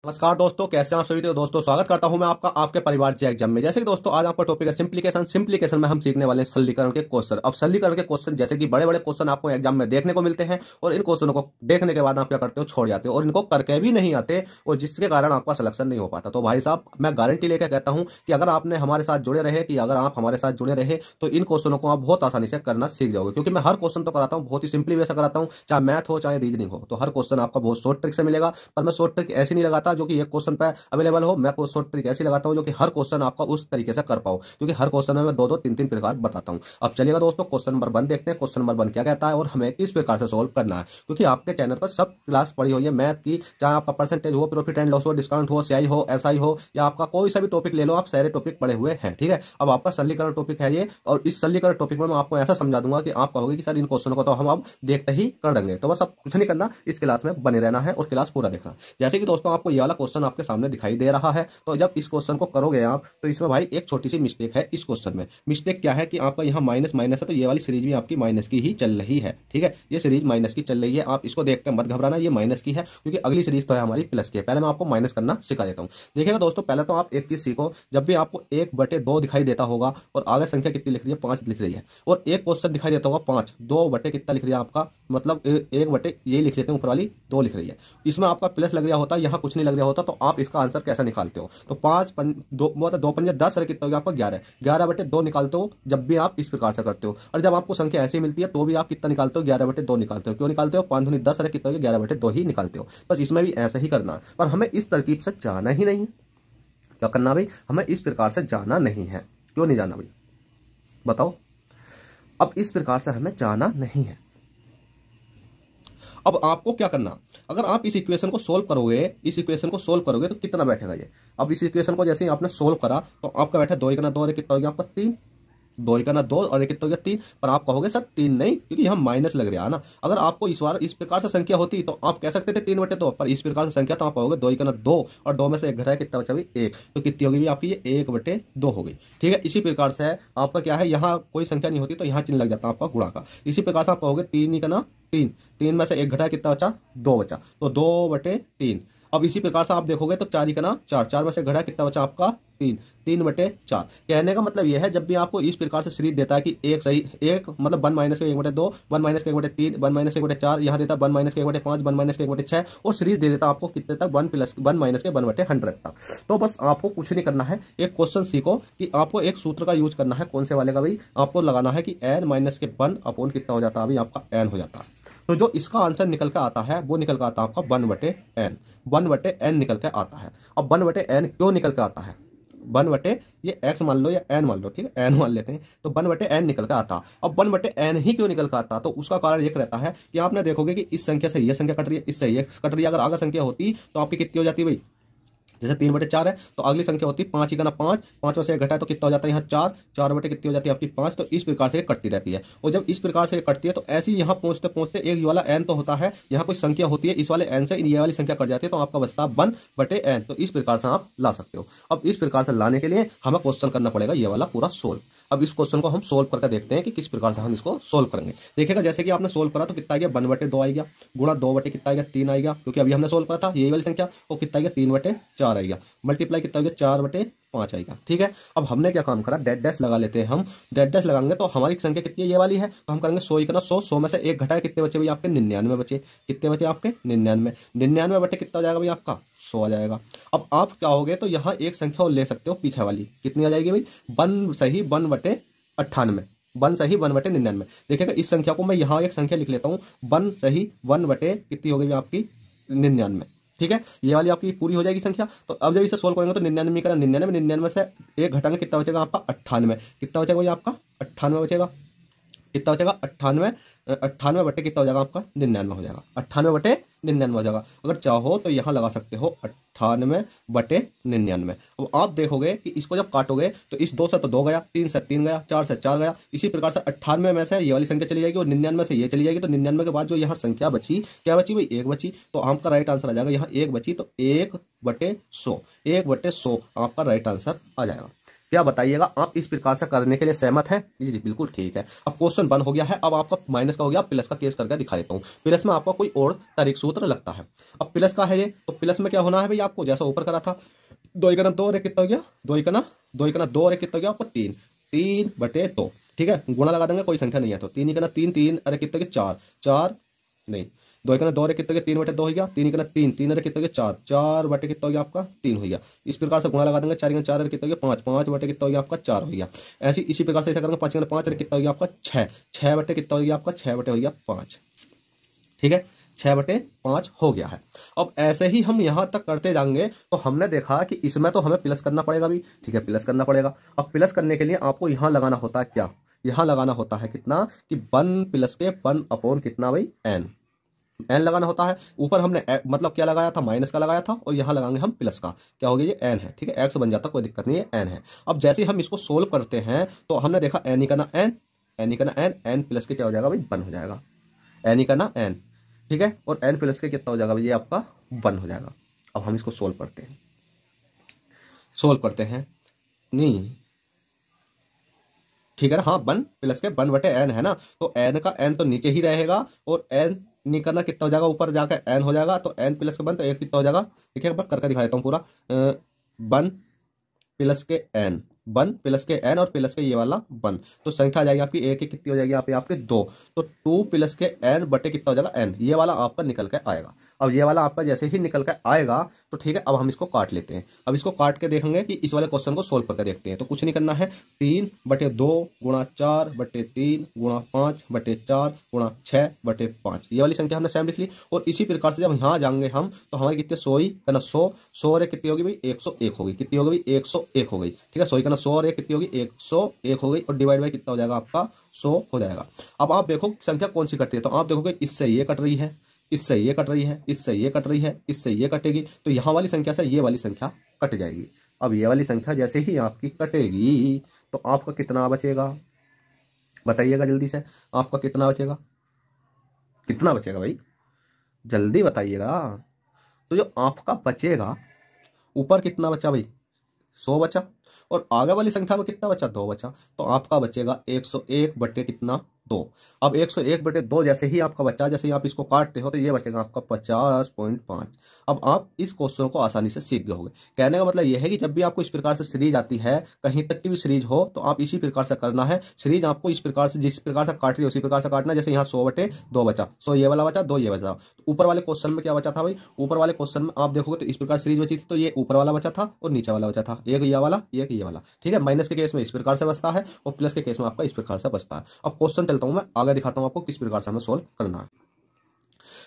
नमस्कार दोस्तों, कैसे हैं आप सभी। तो दोस्तों स्वागत करता हूं मैं आपका आपके परिवार जे एग्जाम में। जैसे कि दोस्तों आज आपका टॉपिक है सिंप्लीकेशन में हम सीखने वाले हैं सरलीकरण के क्वेश्चन। अब सरलीकरण के क्वेश्चन जैसे कि बड़े बड़े क्वेश्चन आपको एग्जाम में देखने को मिलते हैं और इन क्वेश्चनों को देखने के बाद आप क्या करते हो, छोड़ जाते हो और इनको करके भी नहीं आते और जिसके कारण आपका सिलेक्शन नहीं हो पाता। तो भाई साहब, मैं गारंटी लेकर कहता हूँ कि अगर आपने हमारे साथ जुड़े रहे तो इन क्वेश्चनों को आप बहुत आसानी से करना सीख जाओगे, क्योंकि मैं हर क्वेश्चन तो कराता हूँ बहुत ही सिंपली वे से कराता हूँ, चाहे मैथ हो चाहे रीजनिंग हो। तो हर क्वेश्चन आपका बहुत शॉर्ट ट्रिक से मिलेगा। पर मैं शॉर्ट ट्रिक ऐसी नहीं लगाता जो कि एक क्वेश्चन पे अवेलेबल हो। मैं कोई शॉर्ट ट्रिक ऐसी लगाता हूं जो कि हर क्वेश्चन आपका उस तरीके से कर पाओ, क्योंकि हर क्वेश्चन में मैं दो दो तीन तीन प्रकार बताता हूं। अब चलिएगा दोस्तों, क्वेश्चन नंबर 1 देखते हैं। क्वेश्चन नंबर 1 क्या कहता है और हमें किस प्रकार से सोल्व करना है, क्योंकि आपके चैनल पर सब क्लास पड़ी हुई है मैथ की, चाहे आपका परसेंटेज हो, प्रॉफिट एंड लॉस हो, डिस्काउंट हो, सीआई हो, एसआई हो, या आपका कोई सा भी टॉपिक ले लो, आप सारे टॉपिक पढ़े हुए हैं। ठीक है, अब आपका सरलीकरण टॉपिक है ये, और इस सरलीकरण टॉपिक में मैं आपको ऐसा समझा दूंगा कि आप कहोगे कि सर इन क्वेश्चनों को तो हम अब देखते ही कर देंगे। तो बस अब कुछ नहीं करना, इस क्लास में बने रहना है और क्लास पूरा देखना। जैसे कि दोस्तों आपको ये वाला क्वेश्चन आपके सामने दिखाई दे रहा है, तो जब इस क्वेश्चन को करोगे आप तो इसमें भाई एक छोटी सी मिस्टेक है। इस क्वेश्चन में मिस्टेक क्या है कि आपका यहाँ माइनस माइनस है, तो ये वाली सीरीज भी आपकी माइनस की ही चल रही है। ठीक है, ये सीरीज माइनस की चल रही है, आप इसको देखकर मत घबराना, ये माइनस की है, क्योंकि अगली सीरीज तो है हमारी प्लस की है। पहले मैं आपको माइनस करना सिखा देता हूँ। देखिएगा दोस्तों, पहले तो आप एक चीज सीखो, जब भी आपको 1/2 दिखाई देता होगा और आगे संख्या कितनी लिख रही है, 5 लिख रही है, और एक क्वेश्चन दिखाई देता होगा 5, 2 कितना लिख रही है आपका, मतलब 1 ये लिख लेते हैं, ऊपर वाली 2 लिख रही है, इसमें आपका प्लस लग रहा होता है, यहाँ कुछ नहीं लग रहा होता, तो आप इसका आंसर कैसे निकालते हो। तो 5 2 2 5 10 कितना हो गया आपका 11, 11/2 निकालते हो जब भी आप इस प्रकार से करते हो। और जब आपको संख्या ऐसी मिलती है तो भी आप कितना निकालते हो, 11/2 निकालते हो। क्यों निकालते हो, 5 दूनी 10 कितना हो गया, 11/2 ही निकालते हो। बस इसमें भी ऐसा ही करना है, पर हमें इस तरकीब से जाना ही नहीं है। क्या करना भाई, हमें इस प्रकार से जाना नहीं है। क्यों नहीं जाना भाई, बताओ। अब इस प्रकार से हमें जाना नहीं है। अब आपको क्या करना, अगर आप इस इक्वेशन को सोल्व करोगे तो कितना बैठेगा ये। अब इस इक्वेशन को जैसे ही आपने सोल्व करा तो आपका बैठा 2 1 2 और कितना हो गया आपका 3, 2 1 2 और कितना हो गया 3। पर आप कहोगे सर 3 नहीं, क्योंकि यहाँ माइनस लग रहा है ना। अगर आपको इस बार इस प्रकार से संख्या होती तो आप कह सकते थे 3/2, पर इस प्रकार से संख्या तो आप कहोगे 2 1 2 और 2 में से 1 घटाया कितना बचा भाई 1, तो कितनी होगी भी आपकी ये 1/2 हो गई। ठीक है, इसी प्रकार से आपका क्या है, यहाँ कोई संख्या नहीं होती तो यहाँ चिन्ह लग जाता है आपका गुणा का। इसी प्रकार से आप कहोगे 3 1 3, 3 में से 1 घटाया कितना बचा 2 बचा, तो 2/3। अब इसी प्रकार से आप देखोगे तो 4 1 4, 4 में से घटा कितना बचा आपका 3, 3/4। कहने का मतलब यह है, जब भी आपको इस प्रकार से सीरीज देता है कि एक सही एक मतलब 1 - 1/2, 1 - 1/3, 1 - 1/4, यहाँ देता 1 - 1/5, 1 - 1/6, और सीरीज दे देता आपको कितने तक 1 + 1 - 1/100 तक। तो बस आपको कुछ नहीं करना है, एक क्वेश्चन सीखो कि आपको एक सूत्र का यूज करना है। कौन से वाले का भाई, आपको लगाना है कि n - 1 अपॉन कितना हो जाता है अभी आपका n हो जाता है। तो जो इसका आंसर निकल के आता है वो निकल के आता है आपका 1/n, 1/n निकल के आता है। अब 1/n क्यों निकल के आता है, 1/, ये x मान लो या n मान लो, ठीक है n मान लेते हैं, तो 1/n निकल के आता। अब 1/n ही क्यों निकल के आता, तो उसका कारण एक रहता है कि आपने देखोगे कि इस संख्या से ये संख्या कट रही है, इससे ये कट रही है। अगर आगे संख्या होती तो आपकी कितनी हो जाती भाई, जैसे 3/4 है तो अगली संख्या होती 5 1 5, 5 में से 1 घटा तो कितना हो जाता है यहाँ 4, 4 कितनी हो जाती है आपकी 5। तो इस प्रकार से कटती रहती है, और जब इस प्रकार से कटती है तो ऐसे ही यहाँ पहुंचते पहुंचते एक वाला n तो होता है, यहाँ कोई संख्या होती है, इस वाले n से ये वाली संख्या कट जाती है, तो आपका बचता 1/n। तो इस प्रकार से आप ला सकते हो। अब इस प्रकार से लाने के लिए हमें क्वेश्चन करना पड़ेगा ये वाला पूरा सोल्व। अब इस क्वेश्चन को हम सोल्व करके देखते हैं कि किस प्रकार से हम इसको सोल्व करेंगे। देखिएगा, जैसे कि आपने सोल्व करा तो कितना आ गया 1/2 आ गया, गुणा 2 कितना आ गया 3 आ गया, क्योंकि अभी हमने सोल्व करा था ये वाली संख्या, वो कितना आ गया 3/4 आ गया, मल्टीप्लाई कितना हो गया 4/5 आएगा। ठीक है, अब हमने क्या काम करा, डेड डैश लगा लेते हैं हम। डेड डैश लगाएंगे तो हमारी संख्या कितनी है, ये वाली है, तो हम करेंगे 100 1 100, 100 में से 1 घटाए कितने बचे भाई आपके 99 बचे। कितने बचे आपके 99, 99 कितना हो जाएगा भाई आपका 100 आ जाएगा। अब आप क्या होगे, तो यहाँ एक संख्या और ले सकते हो पीछे वाली, कितनी आ जाएगी भाई 1 सही 1/98, 1 सही 1/99। देखिएगा, इस संख्या को मैं यहाँ एक संख्या लिख लेता हूँ, 1 सही 1/ कितनी हो गई आपकी 99। ठीक है, ये वाली आपकी पूरी हो जाएगी संख्या। तो अब जब इसे सोल्व करेंगे तो 99 का 99 से 1 घटाएंगे कितना बचेगा आपका 98, कितना बचेगा भाई आपका 98 बचेगा, कितना बचेगा 98, 98 बटे कितना हो जाएगा आपका 99 हो जाएगा, 98/99 हो जाएगा। अगर चाहो तो यहाँ लगा सकते हो 98/99। अब आप देखोगे कि इसको जब काटोगे तो इस 2 से तो 2 गया, 3 से 3 गया, 4 से 4 गया। इसी प्रकार से 98 में से ये वाली संख्या चली जाएगी और 99 से ये चली जाएगी। तो 99 के बाद जो यहाँ संख्या बची, क्या बची भाई 1 बची। तो आपका राइट आंसर आ जाएगा यहाँ 1 बची, तो 1/100, 1/100 आपका राइट आंसर आ जाएगा। क्या बताइएगा, आप इस प्रकार से करने के लिए सहमत हैं? जी जी बिल्कुल ठीक है। अब क्वेश्चन 1 हो गया है। अब आपका माइनस का हो गया, प्लस का केस करके दिखा देता हूँ। प्लस में आपका कोई और तारीख सूत्र लगता है। अब प्लस का है ये, तो प्लस में क्या होना है भाई आपको, जैसा ऊपर करा था, 2 और 1 कितना हो गया, 2 और 1 कितना हो गया आपको 3, 3/2, ठीक है। गुणा लगा देंगे, कोई संख्या नहीं है तो 3 3 अरे कितना हो गया 4, 4 नहीं, 2 और 1 कितना हो गया 3/2 हो गया, 3 3 अरे कितना हो गया 4, 4 कितना हो गया आपका 3 हो गया। इस प्रकार से गुणा लगा देंगे, 4 अरे कितना हो गया 5, 5 कितना हो गया आपका 4 हो गया। ऐसे इसी प्रकार से ऐसा करेंगे, 5 अरे कितना हो गया आपका 6, 6 कितना हो गया आपका 6 हो गया 5, ठीक है, 6/5 हो गया है। अब ऐसे ही हम यहां तक करते जाएंगे तो हमने देखा कि इसमें तो हमें प्लस करना पड़ेगा भी, ठीक है, प्लस करना पड़ेगा। अब प्लस करने के लिए आपको यहां लगाना होता है क्या, यहां लगाना होता है कितना कि 1 प्लस के 1 अपॉन कितना भाई एन, एन लगाना होता है। ऊपर हमने मतलब क्या लगाया था, माइनस का लगाया था, और यहां लगाएंगे हम प्लस का, क्या हो गया ये एन है, ठीक है, एक्स बन जाता, कोई दिक्कत नहीं है, एन है। अब जैसे ही हम इसको सोल्व करते हैं तो हमने देखा एन ही का ना एन, एन ही का ना एन, एन प्लस के क्या हो जाएगा भाई 1 हो जाएगा, एन ही का ना एन, ठीक है, और एन प्लस के कितना हो जाएगा ये आपका 1 हो जाएगा। अब हम इसको सोल्व करते हैं, सोल्व करते हैं, नहीं ठीक है ना, हाँ 1 प्लस के 1/n है ना, तो n का n तो नीचे ही रहेगा, और n नहीं करना कितना हो जाएगा, ऊपर जाकर n हो जाएगा, तो n प्लस के 1 तो 1 कितना हो जाएगा, देखिए एक बार करके दिखा देता हूँ पूरा, 1 प्लस के n, 1 प्लस के n और प्लस के ये वाला 1, तो संख्या आ जाएगी आपकी एक की कितनी हो जाएगी यहाँ पे आपके 2, तो 2 प्लस के n बटे कितना हो जाएगा n, ये वाला आपका निकल के आएगा। अब ये वाला आपका जैसे ही निकल कर आएगा तो ठीक है, अब हम इसको काट लेते हैं। अब इसको काट के देखेंगे कि इस वाले क्वेश्चन को सोल्व करके देखते हैं। तो कुछ नहीं करना है, 3/2 गुणा 4/3 गुणा 5/4 गुणा 6/5, ये वाली संख्या हमने सेम लिख ली। और इसी प्रकार से जब यहाँ जाएंगे हम तो हमारी कितने 100 ही करना, 100 और कितनी होगी भाई 101 होगी, कितनी होगी भाई 101 हो गई, ठीक है, 100 करना 100 और कितनी होगी 101 हो गई, और डिवाइड बाई कितना हो जाएगा आपका 100 हो जाएगा। अब आप देखो संख्या कौन सी कट रही है, तो आप देखोगे इससे ये कट रही है, इससे ये कट रही है, इससे ये कट रही है, इससे ये कटेगी, तो यहाँ वाली संख्या से ये वाली संख्या कट जाएगी। अब ये वाली संख्या जैसे ही आपकी कटेगी तो आपका कितना बचेगा, बताइएगा जल्दी से, आपका कितना बचेगा, कितना बचेगा भाई जल्दी बताइएगा। तो जो आपका बचेगा, ऊपर कितना बचा भाई 100 बचा, और आगे वाली संख्या में कितना बचा 2 बचा, तो आपका बचेगा 101 बटे कितना 2। अब 101/2 जैसे ही आपका बच्चा, जैसे ही आप इसको काटते हो तो ये बचेगा आपका 50.5। अब आप इस क्वेश्चन को आसानी से सीख गए होंगे। कहने का मतलब यह है कि जब भी आपको इस प्रकार से सीरीज आती है, कहीं तक की भी सीरीज हो, तो आप इसी प्रकार से करना है। सीरीज आपको इस प्रकार से, जिस प्रकार से काट रही है उसी प्रकार से काटना है। जैसे यहाँ 100/2 बचा, 100 ये वाला बचा, 2 ये बचा। तो ऊपर वाले क्वेश्चन में क्या बचा था भाई, ऊपर वाले क्वेश्चन में आप देखोगे तो इस प्रकार सीरीज बची थी, तो ये ऊपर वाला बचा था और नीचे वाला बचा था, एक ये वाला, एक ये वाला, ठीक है। माइनस के केस में इस प्रकार से बचता है और प्लस के केस में आपका इस प्रकार से बचता है। अब क्वेश्चन चलता हूं मैं आगे, दिखाता हूं आपको किस प्रकार से हमें सोल्व करना है।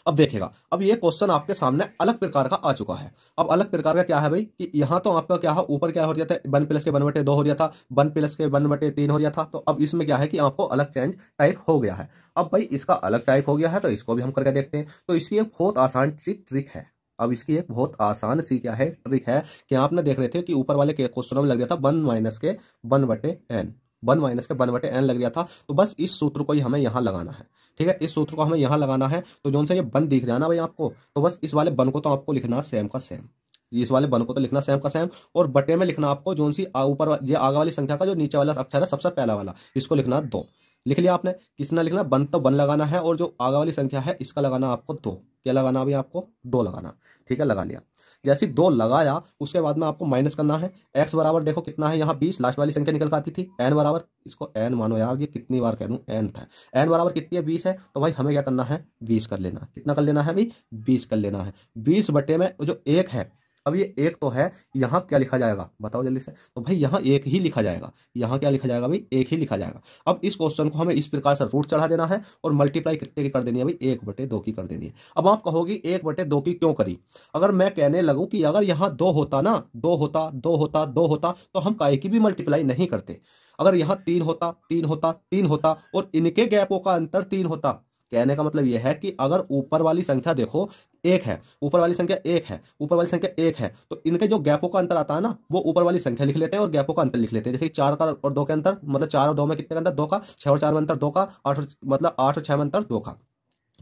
अब देखिएगा, अब ये क्वेश्चन आपके सामने अलग प्रकार का आ चुका है। अब अलग प्रकार का क्या है भाई कि यहाँ तो आपका क्या है, ऊपर क्या हो रहा था 1 प्लस के 1/2 हो रहा था, 1 प्लस के 1/3 हो रहा था। तो अब इसमें क्या है कि आपको अलग चेंज टाइप हो गया है। अब भाई इसका अलग टाइप हो गया है तो इसको भी हम करके देखते हैं। तो इसकी एक बहुत आसान सी ट्रिक है। अब इसकी एक बहुत आसान सी क्या है ट्रिक है कि आपने देख रहे थे कि ऊपर वाले क्वेश्चनों में लग रहा था 1 माइनस के 1/n, 1 माइनस के 1/n लग रहा था। तो बस इस सूत्र को ही हमें यहाँ लगाना है, ठीक है, इस सूत्र को हमें यहाँ लगाना है। तो जो से ये 1 दिख रहा है ना भाई आपको, तो बस इस वाले 1 को तो आपको लिखना सेम का सेम, इस वाले 1 को तो लिखना सेम का सेम, और बटे में लिखना आपको जो सी ऊपर ये आगे वाली संख्या का जो नीचे वाला अक्षर है सबसे पहला वाला, इसको लिखना 2। लिख लिया आपने, किसने लिखना 1 तो 1 लगाना है, और जो आगे वाली संख्या है इसका लगाना आपको 2, क्या लगाना अभी आपको 2 लगाना, ठीक है, लगा लिया। जैसे 2 लगाया उसके बाद में आपको माइनस करना है। x बराबर देखो कितना है यहाँ 20, लास्ट वाली संख्या निकल कर आती थी। n बराबर, इसको n मानो यार, ये कितनी बार कह दूं n था, n बराबर कितनी है 20 है, तो भाई हमें क्या करना है 20 कर लेना। कितना कर लेना है भाई 20 कर लेना है। 20 बटे में जो 1 है, अब ये 1 तो है, यहाँ क्या लिखा जाएगा बताओ जल्दी से, तो भाई यहाँ 1 ही लिखा जाएगा, यहाँ क्या लिखा जाएगा भाई 1 ही लिखा जाएगा। अब इस क्वेश्चन को हमें इस प्रकार से रूट चढ़ा देना है और मल्टीप्लाई कितने की कर देनी है भाई 1/2 की कर देनी है। अब आप कहोगी 1/2 की क्यों करी, अगर मैं कहने लगूं कि अगर यहाँ 2 होता ना, 2 होता, 2 होता, 2 होता, तो हम काहे की भी मल्टीप्लाई नहीं करते। अगर यहाँ 3 होता, 3 होता, 3 होता, और इनके गैपों का अंतर 3 होता। कहने का मतलब यह है कि अगर ऊपर वाली संख्या देखो 1 है, ऊपर वाली संख्या 1 है, ऊपर वाली संख्या 1 है, तो इनके जो गैपों का अंतर आता है ना, वो ऊपर वाली संख्या लिख लेते हैं और गैपों का अंतर लिख लेते हैं। जैसे 4 का और 2 के अंतर, मतलब 4 और 2 में कितने का अंतर 2 का, 6 और 4 में अंतर 2 का, 8 मतलब 8 और 6 में अंतर 2 का।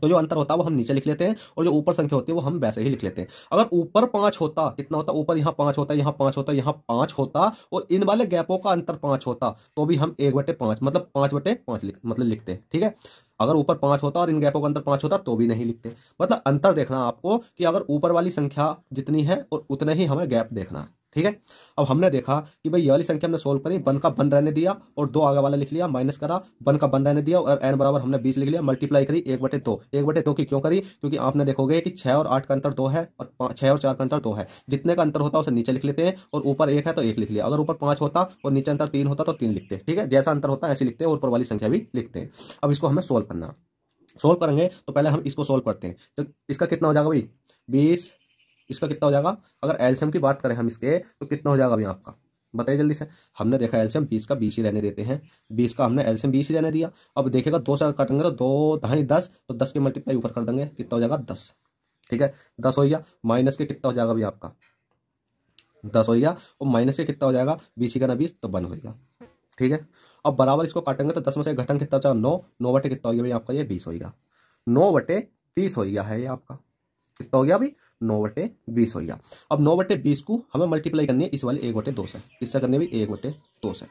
तो जो अंतर होता है वो हम नीचे लिख लेते हैं और जो ऊपर संख्या होती है वो हम वैसे ही लिख लेते हैं। अगर ऊपर 5 होता, कितना होता, ऊपर यहाँ 5 होता, यहाँ 5 होता, यहाँ 5 होता और इन वाले गैपों का अंतर 5 होता तो भी हम 1/5 मतलब 5/5 मतलब लिखते। ठीक है, अगर ऊपर 5 होता और इन गैपों का अंतर 5 होता तो भी नहीं लिखते। मतलब अंतर देखना आपको कि अगर ऊपर वाली संख्या जितनी है और उतने ही हमें गैप देखना है। ठीक है, अब हमने देखा कि भाई ये वाली संख्या हमने सोल्व करी, 1 का 1 रहने दिया और 2 आगे वाला लिख लिया, माइनस करा, 1 का 1 रहने दिया और n बराबर हमने 20 लिख लिया, मल्टीप्लाई करी 1/2। 1/2 की क्यों करी? क्योंकि आपने देखोगे कि 6 और 8 का अंतर 2 है और 6 और 4 का अंतर 2 है। जितने का अंतर होता है उसे नीचे लिख लेते हैं और ऊपर 1 है तो 1 लिख लिया। अगर ऊपर 5 होता और नीचे अंतर 3 होता तो 3 लिखते। ठीक है, जैसा अंतर होता है ऐसे लिखते हैं और ऊपर वाली संख्या भी लिखते हैं। अब इसको हमें सोल्व करना, सोल्व करेंगे तो पहले हम इसको सोल्व करते हैं। तो इसका कितना हो जाएगा भाई 20, इसका कितना हो जाएगा? अगर एलसीएम की बात करें हम इसके तो कितना हो जाएगा भाई आपका, बताइए जल्दी से। हमने देखा एलसीएम 20 का 20 ही रहने देते हैं, 20 का हमने एलसीएम 20 ही रहने दिया। अब देखिएगा 2 से काटेंगे तो 2 ढाई 10, तो 10 के मल्टीप्लाई ऊपर कर देंगे, कितना हो जाएगा 10। ठीक है, 10 हो गया, माइनस के कितना हो जाएगा भाई आपका 10 हो गया और माइनस के कितना हो जाएगा 20 का ना 20 तो 1 होगा। ठीक है, अब बराबर इसको काटेंगे तो 10 में से घटन कितना हो जाएगा 9, 9 बटे कितना हो गया भाई आपका ये 20 होगा, 9/20 हो गया है ये आपका, कितना हो गया भाई 9/20 हो गया। अब 9/20 को हमें मल्टीप्लाई करनी है इस वाले 1/2 से, किससे करनी है भाई 1/2 से।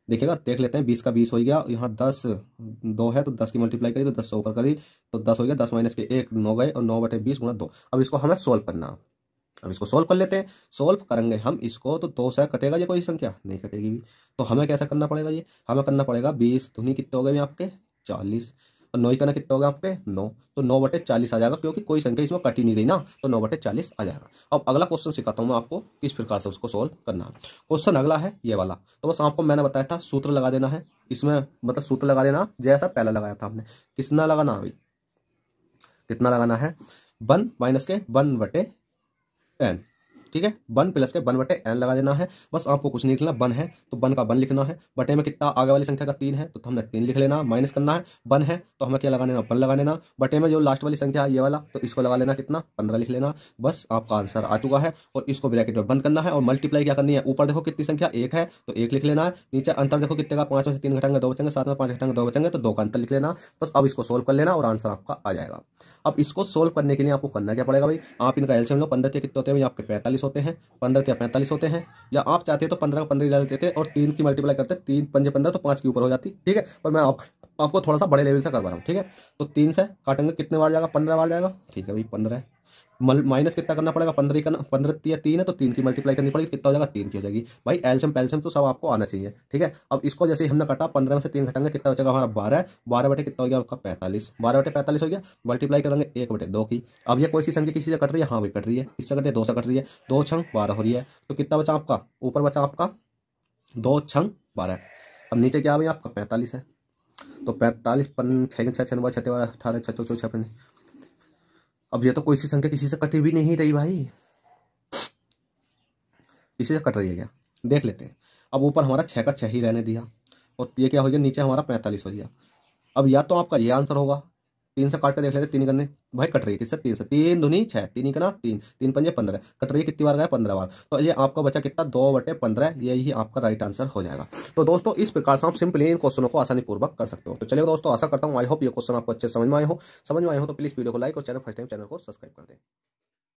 देखिएगा देख लेते हैं, 20 का 20 हो गया, यहाँ 10 2 है तो 10 की मल्टीप्लाई करी तो 10 से ऊपर करी तो 10 हो गया, 10 माइनस के 1 9 गए और 9/20 गुणा 2। अब इसको हमें सोल्व करना, अब इसको सोल्व कर लेते हैं। सोल्व करेंगे हम इसको तो 2 से कटेगा ये कोई संख्या नहीं कटेगी भी, तो हमें कैसा करना पड़ेगा, ये हमें करना पड़ेगा 20 दूनी कितने हो गए आपके 40 और 9 का ना कितना हो गया आपके 9, तो 9/40 आ जाएगा क्योंकि कोई संख्या इसमें कटी नहीं रही ना, तो 9/40 आ जाएगा। अब अगला क्वेश्चन सिखाता हूँ मैं आपको किस प्रकार से उसको सोल्व करना है। क्वेश्चन अगला है ये वाला, तो बस आपको मैंने बताया था सूत्र लगा देना है इसमें, मतलब सूत्र लगा देना जैसा पहला लगाया था हमने। कितना लगाना भाई, कितना लगाना है 1 माइनस के 1/n। ठीक है, 1 प्लस के 1/n लगा देना है। बस आपको कुछ नहीं लिखना, 1 है तो 1 का 1 लिखना है, बटे में कितना आगे वाली संख्या का 3 है तो हमने 3 लिख लेना, माइनस करना है 1 है तो हमें क्या लगा लेना 1 लगा लेना, बटे में जो लास्ट वाली संख्या है ये वाला तो इसको लगा लेना कितना 15 लिख लेना। बस आपका आंसर आ चुका है और इसको ब्रैकेट में बंद करना है और मल्टीप्लाई क्या करनी है, ऊपर देखो कितनी संख्या 1 है तो 1 लिख लेना है, नीचे अंतर देखो कितने का 5 में से 3 घटाएंगे 2 बचेंगे, 7 में 5 घटाएंगे 2 बचेंगे तो 2 का अंतर लिख लेना। बस अब इसको सोल्व कर लेना और आंसर आपका आ जाएगा। अब इसको सोल्व करने के लिए आपको करना क्या पड़ेगा भाई, आप इनका एलसीएम लो, 15 के कितने होते हैं भाई आपके 45 होते हैं, 15 के 45 होते हैं, या आप चाहते हैं तो 15 का 15 डाल देते और 3 की मल्टीप्लाई करते, 3 पंजे 15 तो 5 के ऊपर हो जाती। ठीक है, पर मैं आपको थोड़ा सा बड़े लेवल से करवा रहा हूँ। ठीक है, तो 3 से काटेंगे कितने बार जाएगा 15 बार जाएगा। ठीक है भाई 15 माइनस कितना करना पड़ेगा 15 करना, 15 3 है तो 3 की मल्टीप्लाई करनी पड़ेगी, कितना हो जाएगा 3 की हो जाएगी। भाई एलसीएम पैलसीएम तो सब आपको आना चाहिए। ठीक है, अब इसको जैसे ही हमने काटा 15 में से 3 घटाएंगे कितना बचेगा हमारा 12, 12 बटे कितना हो गया आपका 45, 12/45 हो गया, मल्टीप्लाई करेंगे 1/2 की। अब ये कोई सी संख्या किसी से कट रही है, हाँ भाई कट रही है, इससे कट रही है 2 से कट रही है, 2 छंग 12 हो रही है, तो कितना बचा आपका ऊपर बचा आपका 2 छंग 12। अब नीचे क्या भाई आपका 45 है, तो 45 6 6 6 18 6 4 6। अब ये तो कोई सी संख्या किसी से कटी भी नहीं रही भाई, किसी से कट रही है क्या, देख लेते हैं। अब ऊपर हमारा 6 का 6 ही रहने दिया और ये क्या हो गया नीचे हमारा 45 हो गया। अब या तो आपका ये आंसर होगा, 3 से काट के देख लेते, 3 करने भाई कट रही है किससे 3 से, 3 दूनी 6, 3 का ना 3, 3 पंजे 15, कट रही है कितनी बार गया 15 बार, तो ये आपका बचा कितना 2/15, यही आपका राइट आंसर हो जाएगा। तो दोस्तों इस प्रकार से आप सिंपली इन क्वेश्चनों को आसानी पूर्वक कर सकते हो। तो चलिए दोस्तों आशा करता हूँ आई होप ये क्वेश्चन आपको अच्छे समझ में आए हो तो प्लीज वीडियो को लाइक और चैनल फर्स्ट टाइम चैनल को सब्सक्राइब कर दें।